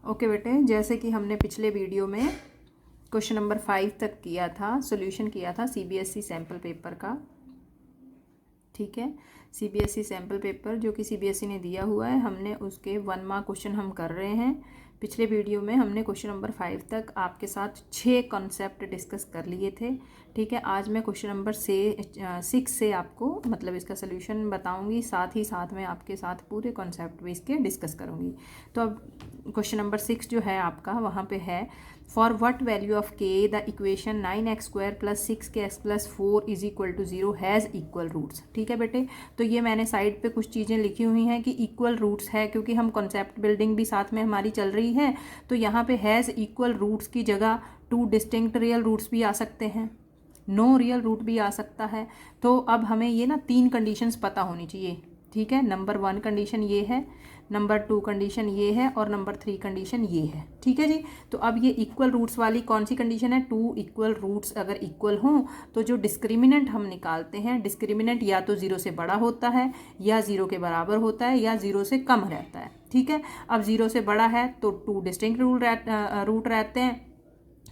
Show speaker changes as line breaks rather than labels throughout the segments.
Okay बेटे, जैसे कि हमने पिछले वीडियो में क्वेश्चन नंबर 5 तक किया था, सॉल्यूशन किया था सीबीएसई सैम्पल पेपर का। ठीक है, सीबीएसई सैम्पल पेपर जो कि सीबीएसई ने दिया हुआ है, हमने उसके 1 मार्क क्वेश्चन हम कर रहे हैं। पिछले वीडियो में हमने क्वेश्चन नंबर 5 तक आपके साथ 6 कॉन्सेप्ट डिस्कस कर लिए थे। ठीक है, आज मैं क्वेश्चन नंबर 6 से आपको मतलब इसका सोल्यूशन बताऊंगी, साथ ही साथ मैं आपके साथ पूरे कॉन्सेप्ट भी इसके डिस्कस करूंगी। तो अब क्वेश्चन नंबर 6 जो है आपका, वहाँ पे है for what value of k the equation 9x² + 6x + 4 = 0 has equal roots. ठीक है बेटे, तो ये मैंने साइड पे कुछ चीज़ें लिखी हुई हैं कि इक्वल रूट्स है, क्योंकि हम कॉन्सेप्ट बिल्डिंग भी साथ में हमारी चल रही है। तो यहाँ पे हैज़ इक्वल रूट्स की जगह 2 डिस्टिंक्ट रियल रूट्स भी आ सकते हैं, नो रियल रूट भी आ सकता है। तो अब हमें ये ना 3 कंडीशंस पता होनी चाहिए। ठीक है, नंबर 1 कंडीशन ये है, नंबर 2 कंडीशन ये है और नंबर 3 कंडीशन ये है। ठीक है जी, तो अब ये इक्वल रूट्स वाली कौन सी कंडीशन है? 2 इक्वल रूट्स अगर इक्वल हों तो जो डिस्क्रिमिनेंट हम निकालते हैं, डिस्क्रिमिनेंट या तो 0 से बड़ा होता है या 0 के बराबर होता है या 0 से कम रहता है। ठीक है, अब 0 से बड़ा है तो 2 डिस्टिंक्ट रूट रहते हैं,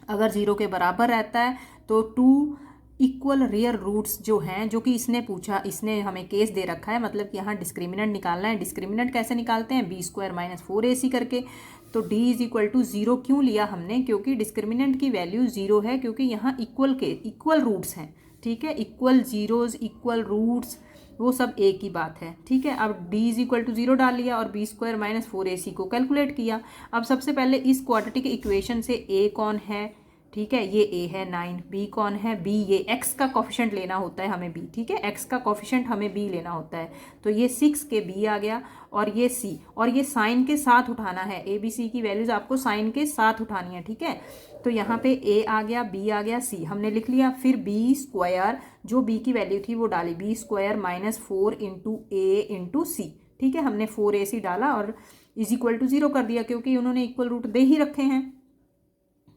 अगर 0 के बराबर रहता है तो 2 इक्वल रियल रूट्स जो हैं, जो कि इसने पूछा, इसने हमें केस दे रखा है, मतलब कि यहाँ डिस्क्रिमिनेंट निकालना है। डिस्क्रिमिनेंट कैसे निकालते हैं? b² - 4ac करके। तो d = 0 क्यों लिया हमने? क्योंकि डिस्क्रिमिनेंट की वैल्यू 0 है, क्योंकि यहाँ इक्वल रूट्स हैं। ठीक है, इक्वल जीरोज, इक्वल रूट्स, वो सब एक ही बात है। ठीक है, अब d = 0 डाल लिया और b² - 4ac को कैलकुलेट किया। अब सबसे पहले इस क्वाड्रेटिक इक्वेशन से a कौन है? ठीक है, ये a है 9, b कौन है? b, ये x का कोफिशिएंट लेना होता है हमें b। ठीक है, x का कोफिशिएंट हमें b लेना होता है। तो ये 6 के b आ गया और ये c, और ये साइन के साथ उठाना है। a b c की वैल्यूज आपको साइन के साथ उठानी है। ठीक है, तो यहाँ पे a आ गया, b आ गया, c हमने लिख लिया। फिर b², जो b की वैल्यू थी वो डाली, b² - 4 × a × c। ठीक है, हमने 4ac डाला और = 0 कर दिया, क्योंकि उन्होंने इक्वल रूट दे ही रखे हैं।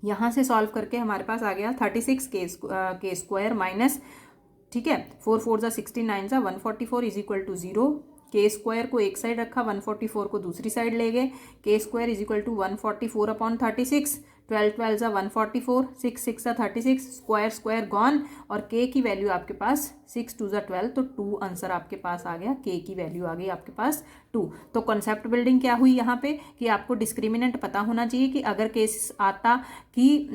यहाँ से सॉल्व करके हमारे पास आ गया 36 k² माइनस, ठीक है, 4 4 = 16, 9 = 144 = 0। k² को एक साइड रखा, 144 को दूसरी साइड ले गए। k² = 144/36, 12 12 = 144, 6 6 = 36, स्क्वायर गॉन, और k की वैल्यू आपके पास 6 2 = 12, तो 2 आंसर आपके पास आ गया। k की वैल्यू आ गई आपके पास 2। तो कॉन्सेप्ट बिल्डिंग क्या हुई यहाँ पे कि आपको डिस्क्रिमिनेंट पता होना चाहिए कि अगर केस आता कि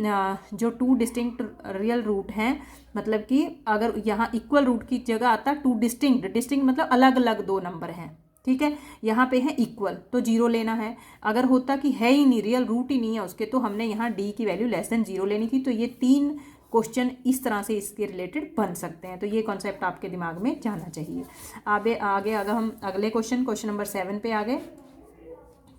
जो 2 डिस्टिंक्ट रियल रूट हैं, मतलब कि अगर यहाँ इक्वल रूट की जगह आता 2 डिस्टिंक्ट मतलब अलग अलग 2 नंबर हैं। ठीक है, यहाँ पे है इक्वल तो 0 लेना है। अगर होता कि है ही नहीं, रियल रूट ही नहीं है उसके, तो हमने यहाँ d की वैल्यू <0 लेनी थी। तो ये 3 क्वेश्चन इस तरह से इसके रिलेटेड बन सकते हैं। तो ये कॉन्सेप्ट आपके दिमाग में जाना चाहिए। आगे अगर हम अगले क्वेश्चन नंबर 7 पे आ गए।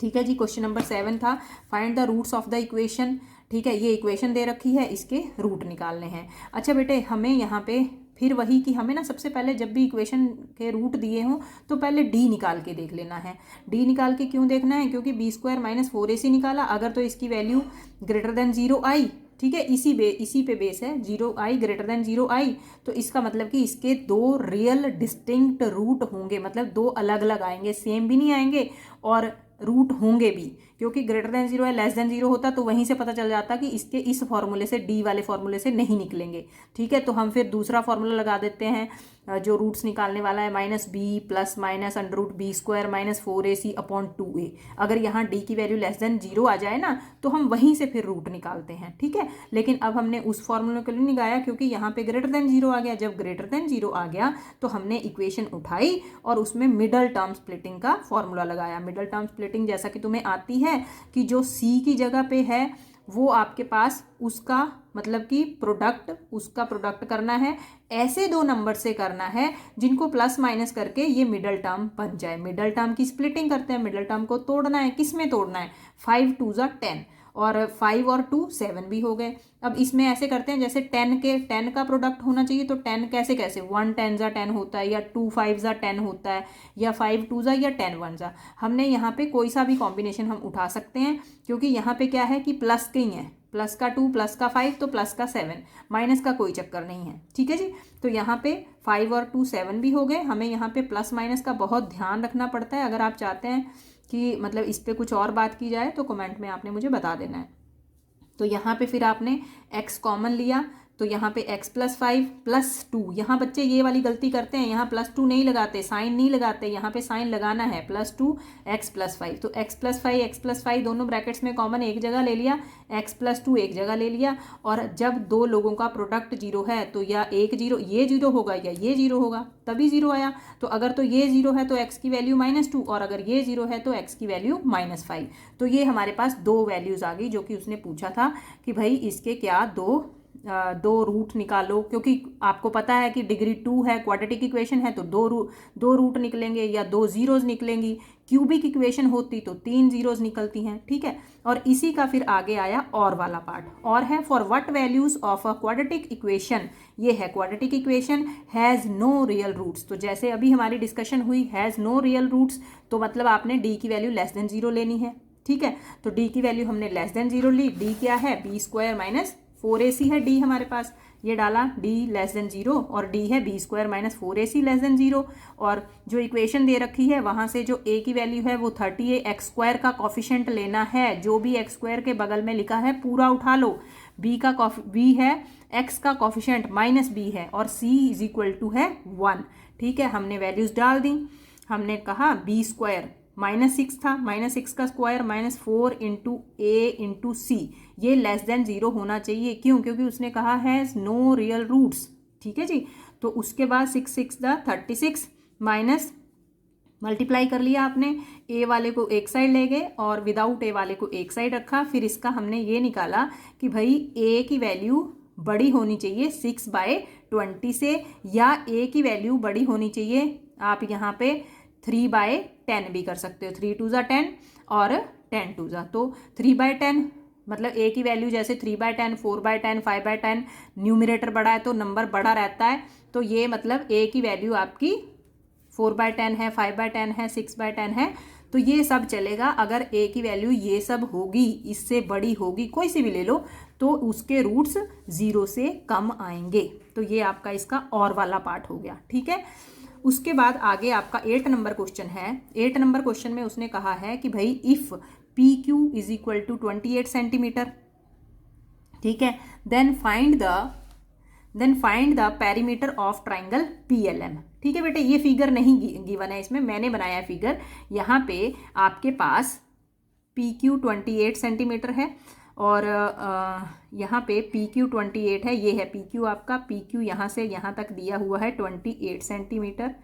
ठीक है जी, क्वेश्चन नंबर 7 था find the roots of the equation. ठीक है, ये इक्वेशन दे रखी है, इसके रूट निकालने हैं। अच्छा बेटे, हमें यहाँ पे फिर वही कि हमें ना सबसे पहले जब भी इक्वेशन के रूट दिए हों तो पहले d निकाल के देख लेना है। d निकाल के क्यों देखना है? क्योंकि b² - 4ac निकाला, अगर तो इसकी वैल्यू <0 आई, ठीक है, इसी पे बेस है, 0 आई <0 आई, तो इसका मतलब कि इसके 2 रियल डिस्टिंक्ट रूट होंगे, मतलब 2 अलग अलग आएंगे, सेम भी नहीं आएंगे और रूट होंगे भी, क्योंकि <0 है <0 होता तो वहीं से पता चल जाता कि इसके इस फॉर्मूले से, डी वाले फॉर्मूले से नहीं निकलेंगे। ठीक है, तो हम फिर दूसरा फॉर्मूला लगा देते हैं जो रूट्स निकालने वाला है, -b + -√b² - 4ac/2a। अगर यहाँ d की वैल्यू <0 आ जाए ना, तो हम वहीं से फिर रूट निकालते हैं। ठीक है, लेकिन अब हमने उस फॉर्मूले को नहीं लगाया, क्योंकि यहाँ पे <0 आ गया। जब <0 आ गया तो हमने इक्वेशन उठाई और उसमें मिडल टर्म स्प्लिटिंग का फॉर्मूला लगाया। मिडल टर्म स्प्लिटिंग जैसा कि तुम्हें आती है कि जो c की जगह पे है वो आपके पास उसका मतलब कि उसका प्रोडक्ट करना है, ऐसे 2 नंबर से करना है जिनको प्लस माइनस करके ये मिडल टर्म बन जाए। मिडल टर्म की स्प्लिटिंग करते हैं, मिडल टर्म को तोड़ना है। किस में तोड़ना है? 5 2 = 10 और 5 और 2 7 भी हो गए। अब इसमें ऐसे करते हैं जैसे 10 का प्रोडक्ट होना चाहिए, तो 10 कैसे 1 10 * 10 होता है, या 2 5 * 10 होता है, या 5 2 या 10 1 हमने यहाँ पे कोई सा भी कॉम्बिनेशन हम उठा सकते हैं, क्योंकि यहाँ पे क्या है कि प्लस के ही है, प्लस का 2 प्लस का 5 तो प्लस का 7, माइनस का कोई चक्कर नहीं है। ठीक है जी, तो यहाँ पे 5 और 2 7 भी हो गए। हमें यहाँ पे प्लस माइनस का बहुत ध्यान रखना पड़ता है अगर आप चाहते हैं कि मतलब इस पर कुछ और बात की जाए तो कमेंट में आपने मुझे बता देना है। तो यहाँ पे फिर आपने x कॉमन लिया, तो यहाँ पे x + 5 + 2, यहाँ बच्चे ये वाली गलती करते हैं, यहाँ +2 नहीं लगाते, साइन नहीं लगाते, यहाँ पे साइन लगाना है, +2 x + 5, तो x + 5 x + 5 दोनों ब्रैकेट्स में कॉमन एक जगह ले लिया, x + 2 एक जगह ले लिया। और जब दो लोगों का प्रोडक्ट 0 है तो या एक 0 ये 0 होगा या ये 0 होगा, तभी 0 आया। तो अगर तो ये 0 है तो x की वैल्यू -2, और अगर ये 0 है तो x की वैल्यू -5। तो ये हमारे पास दो वैल्यूज़ आ गई जो कि उसने पूछा था कि भाई इसके क्या दो रूट निकालो, क्योंकि आपको पता है कि डिग्री 2 है, क्वाड्रेटिक इक्वेशन है, तो दो रूट निकलेंगे या दो जीरोज निकलेंगी। क्यूबिक इक्वेशन होती तो 3 जीरोज निकलती हैं, ठीक है। और इसी का फिर आगे आया और वाला पार्ट, और है for what values of a quadratic equation, ये है quadratic equation has no real roots. तो जैसे अभी हमारी डिस्कशन हुई हैज़ नो रियल रूट्स, तो मतलब आपने डी की वैल्यू <0 लेनी है, ठीक है। तो डी की वैल्यू हमने <0 ली, डी क्या है b² - 4ac है डी हमारे पास, ये डाला d <0 और d है b² - 4ac <0। और जो इक्वेशन दे रखी है वहाँ से जो a की वैल्यू है वो 30 है, x² का कॉफिशेंट लेना है, जो भी x² के बगल में लिखा है पूरा उठा लो, b है x का कॉफिशेंट -b है और c = है 1, ठीक है। हमने वैल्यूज़ डाल दी, हमने कहा b² -6 था, -6 का स्क्वायर -4 × a × c, ये <0 होना चाहिए, क्यों? क्योंकि उसने कहा है नो रियल रूट्स, ठीक है जी। तो उसके बाद 6 6 36 माइनस मल्टीप्लाई कर लिया आपने, ए वाले को एक साइड ले गए और विदाउट ए वाले को एक साइड रखा। फिर इसका हमने ये निकाला कि भाई ए की वैल्यू बड़ी होनी चाहिए 6/20 से, या ए की वैल्यू बड़ी होनी चाहिए, आप यहाँ पे 3/10 भी कर सकते हो, 3 2 10 और 10 2 तो 3/10 मतलब ए की वैल्यू जैसे 3/10 4/10 5/10, न्यूमरेटर बड़ा है तो नंबर बड़ा रहता है, तो ये मतलब ए की वैल्यू आपकी 4/10 है, 5/10 है, 6/10 है, तो ये सब चलेगा। अगर ए की वैल्यू ये सब होगी, इससे बड़ी होगी, कोई सी भी ले लो, तो उसके रूट्स 0 से कम आएंगे। तो ये आपका इसका और वाला पार्ट हो गया, ठीक है। उसके बाद आगे आपका 8 नंबर क्वेश्चन है। 8 नंबर क्वेश्चन में उसने कहा है कि भाई इफ़ PQ = 28 सेंटीमीटर, ठीक है, then find the perimeter of triangle PLM, ठीक है बेटे। ये फिगर नहीं गिवन है इसमें, मैंने बनाया है फिगर। यहाँ पे आपके पास PQ 28 सेंटीमीटर है और यहाँ पे PQ 28 है, ये है PQ आपका, PQ यहाँ से यहाँ तक दिया हुआ है 28 सेंटीमीटर,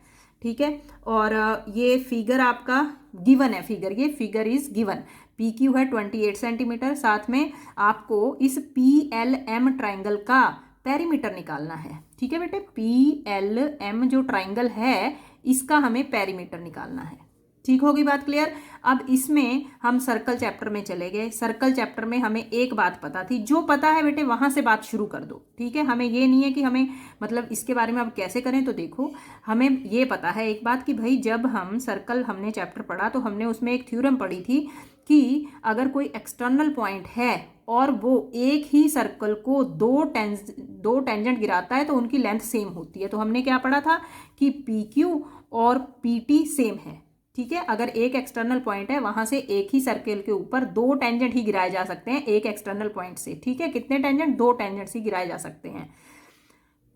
ठीक है। और ये फिगर आपका गिवन है, ये फिगर इज गिवन, PQ है 28 सेंटीमीटर, साथ में आपको इस PLM ट्राइंगल का पेरीमीटर निकालना है, ठीक है बेटे। PLM जो ट्राइंगल है इसका हमें पेरीमीटर निकालना है, ठीक होगी बात क्लियर। अब इसमें हम सर्कल चैप्टर में चले गए। सर्कल चैप्टर में हमें एक बात पता थी, जो पता है बेटे वहां से बात शुरू कर दो, ठीक है। हमें ये नहीं है कि हमें मतलब इसके बारे में अब कैसे करें, तो देखो हमें ये पता है एक बात कि भाई जब हम सर्कल हमने चैप्टर पढ़ा तो हमने उसमें एक थ्योरम पढ़ी थी कि अगर कोई एक्सटर्नल पॉइंट है और वो एक ही सर्कल को दो टेंजेंट गिराता है तो उनकी लेंथ सेम होती है। तो हमने क्या पढ़ा था कि PQ और PT सेम है, ठीक है। अगर एक एक्सटर्नल पॉइंट है वहां से एक ही सर्कल के ऊपर 2 टेंजेंट ही गिराए जा सकते हैं एक एक्सटर्नल पॉइंट से, ठीक है। कितने टेंजेंट? 2 टेंजेंट्स ही गिराए जा सकते हैं,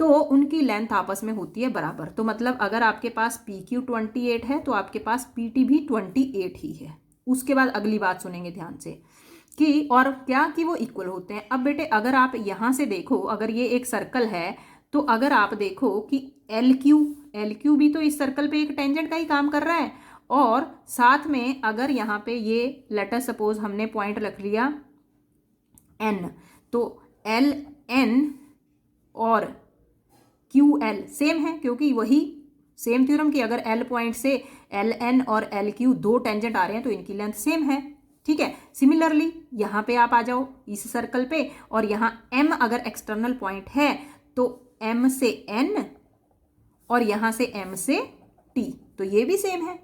तो उनकी लेंथ आपस में होती है बराबर। तो मतलब अगर आपके पास PQ 28 है तो आपके पास PT भी 28 ही है। उसके बाद अगली बात सुनेंगे ध्यान से कि और क्या कि वो इक्वल होते हैं। अब बेटे अगर आप यहाँ से देखो, अगर ये एक सर्कल है तो अगर आप देखो कि LQ भी तो इस सर्कल पे एक टेंजेंट का ही काम कर रहा है, और साथ में अगर यहाँ पे ये लेट अस सपोज हमने पॉइंट रख लिया N, तो LN और QL सेम है, क्योंकि वही सेम थ्योरम कि अगर L पॉइंट से LN और LQ 2 टेंजेंट आ रहे हैं तो इनकी लेंथ सेम है, ठीक है। सिमिलरली यहाँ पे आप आ जाओ इस सर्कल पे, और यहाँ M अगर एक्सटर्नल पॉइंट है तो M से N और यहाँ से M से T, तो ये भी सेम है,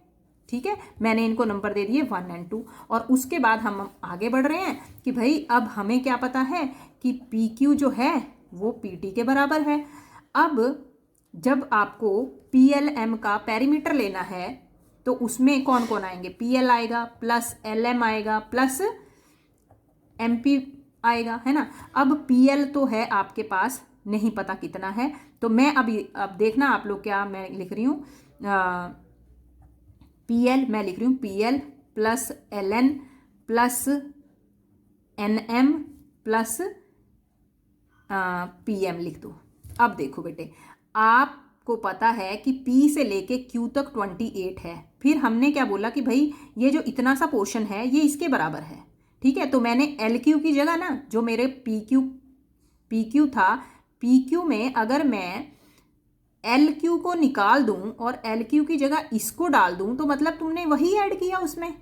ठीक है। मैंने इनको नंबर दे दिए 1 और 2। और उसके बाद हम आगे बढ़ रहे हैं कि भाई अब हमें क्या पता है कि PQ जो है वो PT के बराबर है। अब जब आपको PLM का पेरीमीटर लेना है तो उसमें कौन कौन आएंगे, PL आएगा प्लस LM आएगा प्लस MP आएगा, है ना। अब PL तो है आपके पास, नहीं पता कितना है, तो मैं अब देखना आप लोग क्या मैं लिख रही हूँ, PL मैं लिख रही हूँ PL plus LN plus NM plus PM लिख दो। अब देखो बेटे, आपको पता है कि P से लेके Q तक 28 है, फिर हमने क्या बोला कि भाई ये जो इतना सा पोर्शन है ये इसके बराबर है, ठीक है। तो मैंने LQ की जगह ना, जो मेरे PQ था, PQ में अगर मैं LQ को निकाल दूं और LQ की जगह इसको डाल दूं तो मतलब तुमने वही ऐड किया उसमें,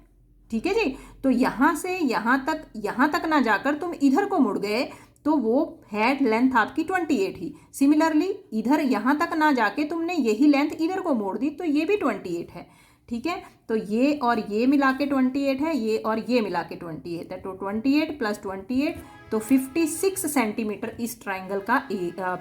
ठीक है जी। तो यहाँ से यहाँ तक ना जाकर तुम इधर को मुड़ गए, तो वो हेड लेंथ आपकी 28 ही। सिमिलरली इधर यहाँ तक ना जाके तुमने यही लेंथ इधर को मोड़ दी, तो ये भी 28 है, ठीक है। तो ये और ये मिला के 28 है, ये और ये मिला के 28 है, तो 28 प्लस 28 तो 56 सेंटीमीटर इस ट्राइंगल का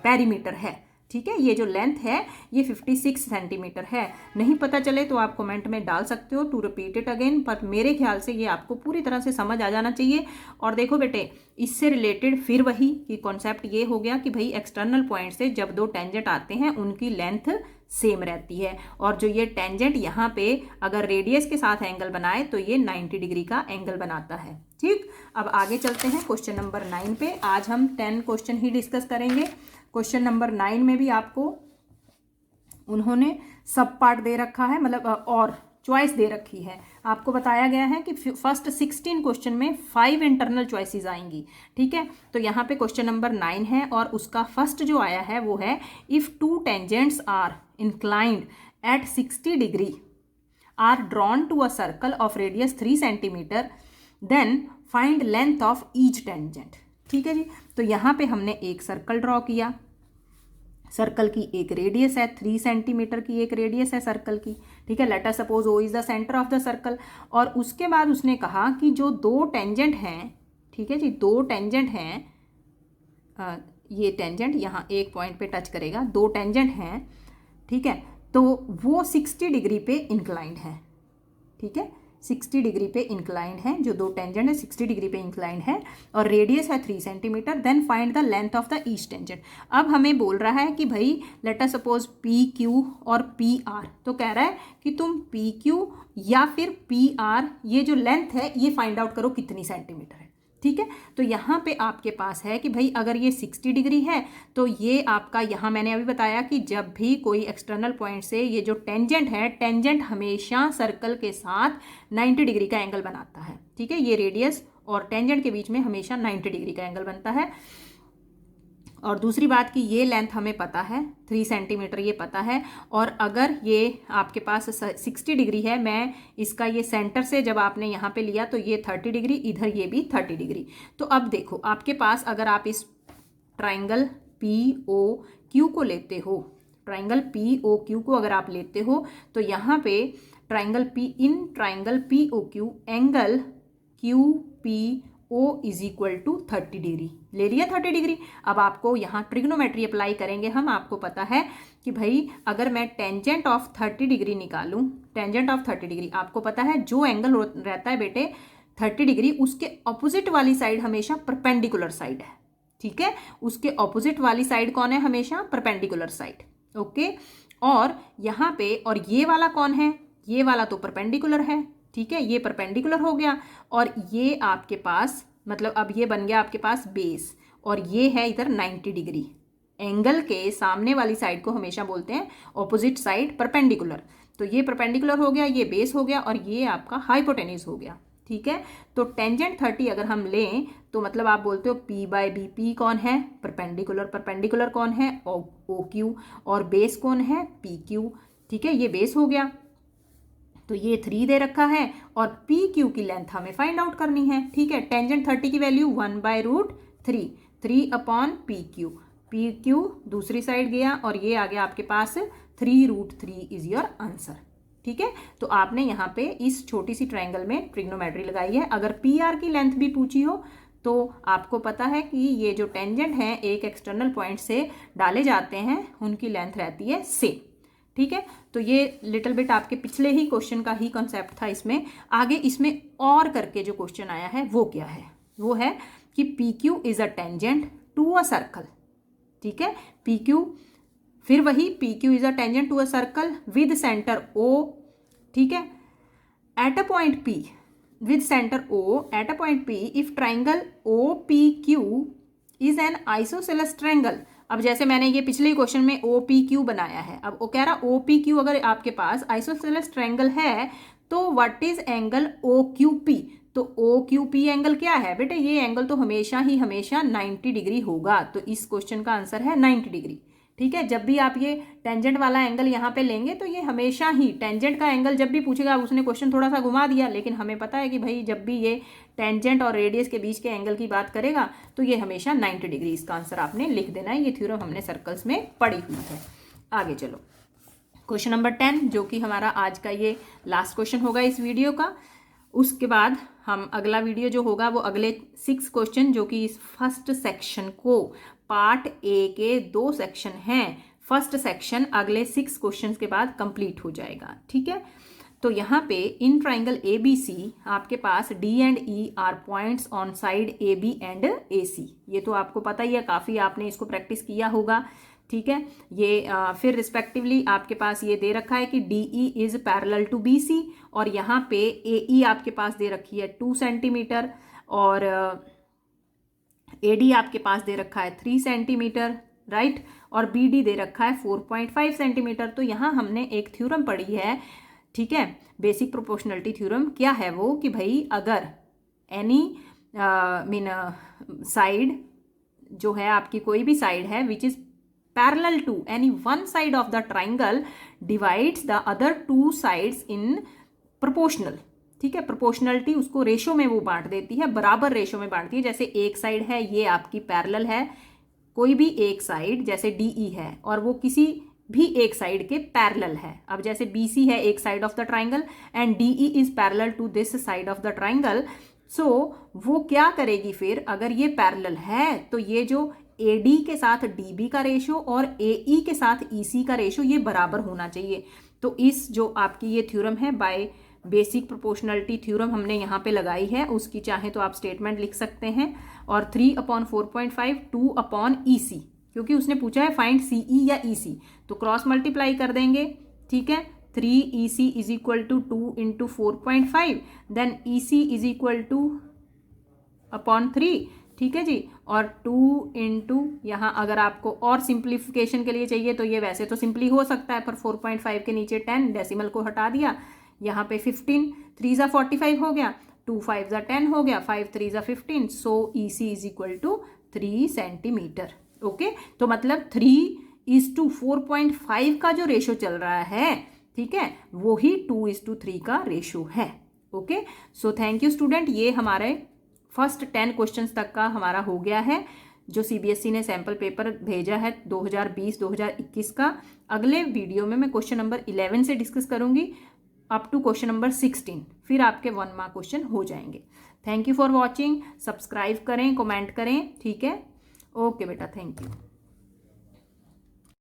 पेरीमीटर है, ठीक है। ये जो लेंथ है ये 56 सेंटीमीटर है। नहीं पता चले तो आप कमेंट में डाल सकते हो टू रिपीट इट अगेन, पर मेरे ख्याल से ये आपको पूरी तरह से समझ आ जाना चाहिए। और देखो बेटे, इससे रिलेटेड फिर वही कि कॉन्सेप्ट ये हो गया कि भाई एक्सटर्नल पॉइंट से जब दो टेंजेंट आते हैं उनकी लेंथ सेम रहती है, और जो ये टेंजेंट यहाँ पे अगर रेडियस के साथ एंगल बनाए तो ये 90 डिग्री का एंगल बनाता है, ठीक। अब आगे चलते हैं क्वेश्चन नंबर 9 पे। आज हम 10 क्वेश्चन ही डिस्कस करेंगे। क्वेश्चन नंबर 9 में भी आपको उन्होंने सब पार्ट दे रखा है, मतलब और चॉइस दे रखी है। आपको बताया गया है कि फर्स्ट 16 क्वेश्चन में 5 इंटरनल चॉइसेस आएंगी, ठीक है। तो यहाँ पे क्वेश्चन नंबर 9 है और उसका फर्स्ट जो आया है वो है, if two tangents are inclined at 60 degree are drawn to a circle of radius 3 centimetre then find length of each tangent, ठीक है जी। तो यहाँ पे हमने एक सर्कल ड्रॉ किया, सर्कल की एक रेडियस है 3 सेंटीमीटर की, एक रेडियस है सर्कल की, ठीक है। Late us suppose O is the centre of the circle. और उसके बाद उसने कहा कि जो दो टेंजेंट हैं, ठीक है जी, दो टेंजेंट हैं, ये टेंजेंट यहाँ एक पॉइंट पे टच करेगा, दो टेंजेंट हैं, ठीक है। तो वो 60 डिग्री पे इंक्लाइंड है, ठीक है, 60 डिग्री पे इंक्लाइंड है, जो दो टेंजेंट है 60 डिग्री पे इंक्लाइंड है और रेडियस है 3 centimetre. Then find the length of the each tangent. अब हमें बोल रहा है कि भाई लेट अस सपोज PQ और PR, तो कह रहा है कि तुम PQ या फिर PR ये जो लेंथ है ये फाइंड आउट करो कितनी सेंटीमीटर है, ठीक है। तो यहाँ पे आपके पास है कि भाई अगर ये 60 डिग्री है तो ये आपका, यहाँ मैंने अभी बताया कि जब भी कोई एक्सटर्नल पॉइंट से ये जो टेंजेंट है, टेंजेंट हमेशा सर्कल के साथ 90 डिग्री का एंगल बनाता है, ठीक है। ये रेडियस और टेंजेंट के बीच में हमेशा 90 डिग्री का एंगल बनता है। और दूसरी बात कि ये लेंथ हमें पता है 3 सेंटीमीटर, ये पता है। और अगर ये आपके पास 60 डिग्री है, मैं इसका ये सेंटर से जब आपने यहाँ पे लिया तो ये 30 डिग्री, इधर ये भी 30 डिग्री। तो अब देखो आपके पास अगर आप इस ट्राइंगल POQ को लेते हो, ट्राइंगल POQ को अगर आप लेते हो तो यहाँ पे triangle POQ angle QPO is equal to 30 degree ले लिया, 30 डिग्री। अब आपको यहाँ ट्रिग्नोमेट्री अप्लाई करेंगे हम। आपको पता है कि भाई अगर मैं टेंजेंट ऑफ 30 डिग्री निकालूं, टेंजेंट ऑफ 30 डिग्री, आपको पता है जो एंगल रहता है बेटे 30 डिग्री, उसके ऑपोजिट वाली साइड हमेशा परपेंडिकुलर साइड है, ठीक है। उसके ऑपोजिट वाली साइड कौन है? हमेशा परपेंडिकुलर साइड, ओके। और यहाँ पे और ये वाला कौन है? ये वाला तो परपेंडिकुलर है, ठीक है, ये परपेंडिकुलर हो गया। और ये आपके पास मतलब अब ये बन गया आपके पास बेस, और ये है इधर 90 डिग्री। एंगल के सामने वाली साइड को हमेशा बोलते हैं ऑपोजिट साइड परपेंडिकुलर। तो ये परपेंडिकुलर हो गया, ये बेस हो गया, और ये आपका हाइपोटेन्यूज हो गया, ठीक है। तो टेंजेंट 30 अगर हम लें तो मतलब आप बोलते हो P/B। P कौन है? परपेंडिकुलर। परपेंडिकुलर कौन है? OQ। और बेस कौन है? PQ, ठीक है, ये बेस हो गया। तो ये 3 दे रखा है और PQ की लेंथ हमें फाइंड आउट करनी है, ठीक है। टेंजेंट 30 की वैल्यू 1/√3, 3/PQ। PQ दूसरी साइड गया और ये आ गया आपके पास 3√3 इज योर आंसर, ठीक है। तो आपने यहाँ पे इस छोटी सी ट्रायंगल में ट्रिग्नोमेट्री लगाई है। अगर PR की लेंथ भी पूछी हो तो आपको पता है कि ये जो टेंजेंट हैं एक एक्सटर्नल पॉइंट से डाले जाते हैं, उनकी लेंथ रहती है सेम, ठीक है। तो ये लिटिल बिट आपके पिछले ही क्वेश्चन का ही कॉन्सेप्ट था इसमें। आगे इसमें और करके जो क्वेश्चन आया है वो क्या है, वो है कि P Q is a tangent to a circle. ठीक है, पी क्यू, फिर वही P Q is a tangent to a circle with centre O. ठीक है, at a point P with centre O at a point P if triangle O P Q is an isosceles triangle. अब जैसे मैंने ये पिछले question में ओ P Q बनाया है, अब वो कह रहा ओ पी क्यू अगर आपके पास आइसोसेलेस ट्रायंगल है तो what is angle O Q P. तो ओ क्यू पी एंगल क्या है बेटे, ये एंगल तो हमेशा 90 डिग्री होगा। तो इस क्वेश्चन का आंसर है 90 डिग्री। ठीक है, जब भी आप ये टेंजेंट वाला एंगल यहाँ पे लेंगे तो ये हमेशा ही टेंजेंट का एंगल जब भी पूछेगा, उसने क्वेश्चन थोड़ा सा घुमा दिया, लेकिन हमें पता है कि भाई जब भी ये टेंजेंट और रेडियस के बीच के एंगल की बात करेगा तो ये हमेशा 90 डिग्री, इसका आंसर आपने लिख देना है। ये थ्योरम हमने सर्कल्स में पढ़ी हुई है। आगे चलो, क्वेश्चन नंबर 10 जो कि हमारा आज का ये लास्ट क्वेश्चन होगा इस वीडियो का। उसके बाद हम अगला वीडियो जो होगा वो अगले 6 क्वेश्चन, जो कि इस फर्स्ट सेक्शन को, पार्ट ए के 2 सेक्शन हैं, फर्स्ट सेक्शन अगले 6 क्वेश्चंस के बाद कंप्लीट हो जाएगा। ठीक है, तो यहाँ पे in triangle A B C आपके पास D and E are points on side A B and A C. ये तो आपको पता ही है, काफ़ी आपने इसको प्रैक्टिस किया होगा। ठीक है, ये फिर रिस्पेक्टिवली आपके पास ये दे रखा है कि D E is parallel to B C, और यहाँ पे ए ई आपके पास दे रखी है 2 सेंटीमीटर, और ए डी आपके पास दे रखा है 3 सेंटीमीटर, राइट, और बी डी दे रखा है 4.5 सेंटीमीटर। तो यहाँ हमने एक थ्योरम पढ़ी है, ठीक है, बेसिक प्रोपोर्शनलिटी थ्योरम। क्या है वो कि भाई अगर एनी साइड जो है आपकी, कोई भी साइड है which is parallel to any one side of the triangle divides the other 2 sides in proportional. ठीक है, प्रोपोर्शनलिटी उसको रेशो में वो बांट देती है, बराबर रेशो में बांटती है। जैसे एक साइड है ये आपकी पैरेलल है, कोई भी एक साइड जैसे डी ई है और वो किसी भी एक साइड के पैरेलल है। अब जैसे बी सी है एक side of the triangle and D E is parallel to this side of the triangle, so वो क्या करेगी फिर, अगर ये पैरेलल है तो ये जो ए डी के साथ डी बी का रेशो और ए ई के साथ ई सी का रेशो ये बराबर होना चाहिए। तो इस जो आपकी ये थ्योरम है बाय बेसिक प्रोपोर्शनलिटी थ्योरम हमने यहाँ पे लगाई है, उसकी चाहे तो आप स्टेटमेंट लिख सकते हैं। और 3/4.5 2/EC, क्योंकि उसने पूछा है फाइंड सी ई या ई सी, तो क्रॉस मल्टीप्लाई कर देंगे। ठीक है, 3EC is equal to 2 into 4.5, then EC is equal to upon 3। ठीक है जी, और 2 इंटू यहाँ अगर आपको और सिंप्लीफिकेशन के लिए चाहिए तो ये वैसे तो सिंपली हो सकता है, पर 4.5 के नीचे 10 डेसिमल को हटा दिया, यहाँ पे 15, 3 ज़ा 45 हो गया, 2 5 ज़ा 10 हो गया, 5 3 ज़ा 15, so EC is equal to 3 centimetre. Okay, तो मतलब 3:4.5 का जो रेशो चल रहा है, ठीक है, वो ही 2:3 का रेशो है। Okay, so thank you student, ये हमारे फर्स्ट 10 क्वेश्चंस तक का हमारा हो गया है, जो सीबीएसई ने सैम्पल पेपर भेजा है 2020-2021 का। अगले वीडियो में मैं क्वेश्चन नंबर 11 से डिस्कस करूंगी अप टू क्वेश्चन नंबर 16, फिर आपके 1 मार्क क्वेश्चन हो जाएंगे। Thank you for watching, subscribe करें, कमेंट करें। ठीक है, ओके बेटा, थैंक यू।